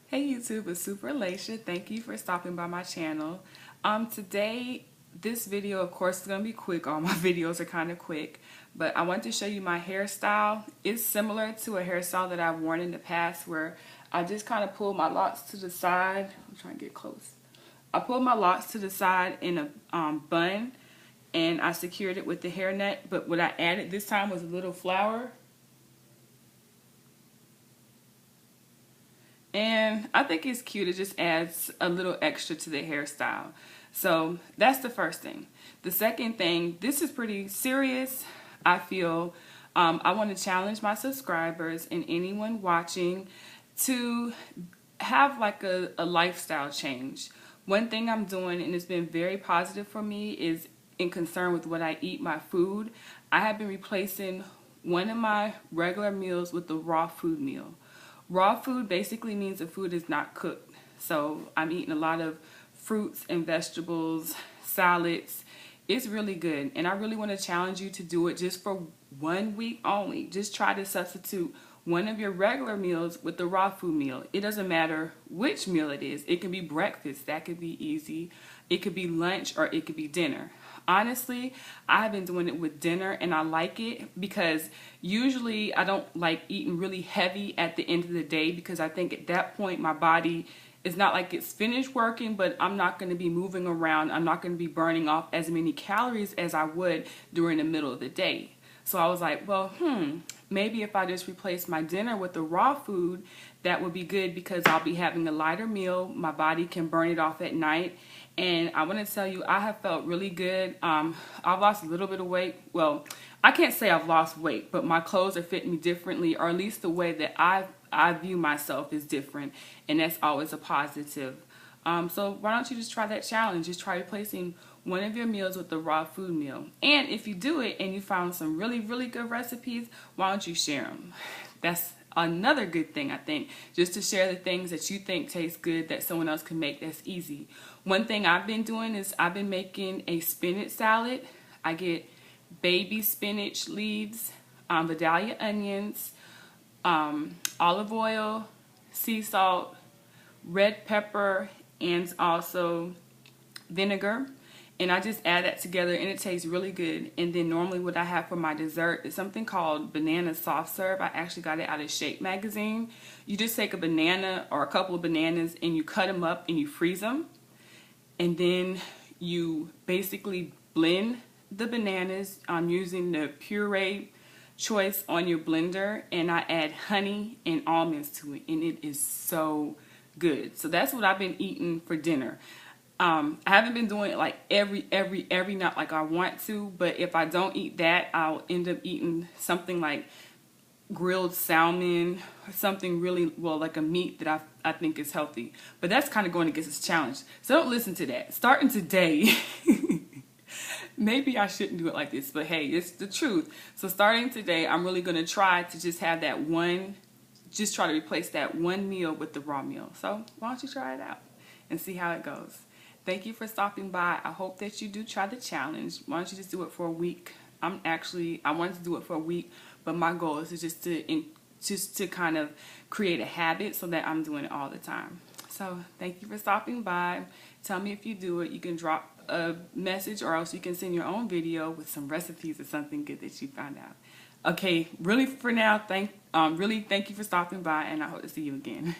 Hey YouTube, it's Super Alacia. Thank you for stopping by my channel. Today, this video, of course, is going to be quick. All my videos are kind of quick, but I want to show you my hairstyle. It's similar to a hairstyle that I've worn in the past where I just kind of pull my locks to the side. I'm trying to get close. I pulled my locks to the side in a bun, and I secured it with the hairnet, but what I added this time was a little flower. And I think it's cute. It just adds a little extra to the hairstyle. So that's the first thing. The second thing, this is pretty serious. I feel I want to challenge my subscribers and anyone watching to have like a lifestyle change. One thing I'm doing, and it's been very positive for me, is in concern with what I eat, my food. I have been replacing one of my regular meals with the raw food meal. Raw food basically means the food is not cooked. So I'm eating a lot of fruits and vegetables, salads. It's really good. And I really want to challenge you to do it just for 1 week only. Just try to substitute one of your regular meals with the raw food meal. It doesn't matter which meal it is. It can be breakfast. That could be easy. It could be lunch or it could be dinner. Honestly, I've been doing it with dinner and I like it because usually I don't like eating really heavy at the end of the day because I think at that point my body is not like it's finished working, but I'm not going to be moving around. I'm not going to be burning off as many calories as I would during the middle of the day. So I was like, well, maybe if I just replace my dinner with the raw food, that would be good because I'll be having a lighter meal. My body can burn it off at night. And I want to tell you, I have felt really good. I've lost a little bit of weight. Well, I can't say I've lost weight, but my clothes are fitting me differently, or at least the way that I view myself is different. And that's always a positive. So why don't you just try that challenge? Just try replacing one of your meals with the raw food meal. And if you do it and you found some really, really good recipes, why don't you share them? That's another good thing, I think, just to share the things that you think taste good that someone else can make that's easy. One thing I've been doing is I've been making a spinach salad. I get baby spinach leaves, Vidalia onions, olive oil, sea salt, red pepper, and also vinegar. And I just add that together and it tastes really good. And then normally what I have for my dessert is something called banana soft serve. I actually got it out of Shape magazine. You just take a banana or a couple of bananas and you cut them up and you freeze them. And then you basically blend the bananas. I'm using the puree choice on your blender. And I add honey and almonds to it. And it is so good. So that's what I've been eating for dinner. I haven't been doing it like every night like I want to, but if I don't eat that, I'll end up eating something like grilled salmon or something really, well, like a meat that I think is healthy. But that's kind of going against this challenge. So don't listen to that. Starting today, maybe I shouldn't do it like this, but hey, it's the truth. So starting today, I'm really going to try to just have that one, just try to replace that one meal with the raw meal. So why don't you try it out and see how it goes? Thank you for stopping by. I hope that you do try the challenge. Why don't you just do it for a week? I wanted to do it for a week, but my goal is just to kind of create a habit so that I'm doing it all the time. So thank you for stopping by. Tell me if you do it. You can drop a message or else you can send your own video with some recipes or something good that you found out. Okay, really for now, really thank you for stopping by and I hope to see you again.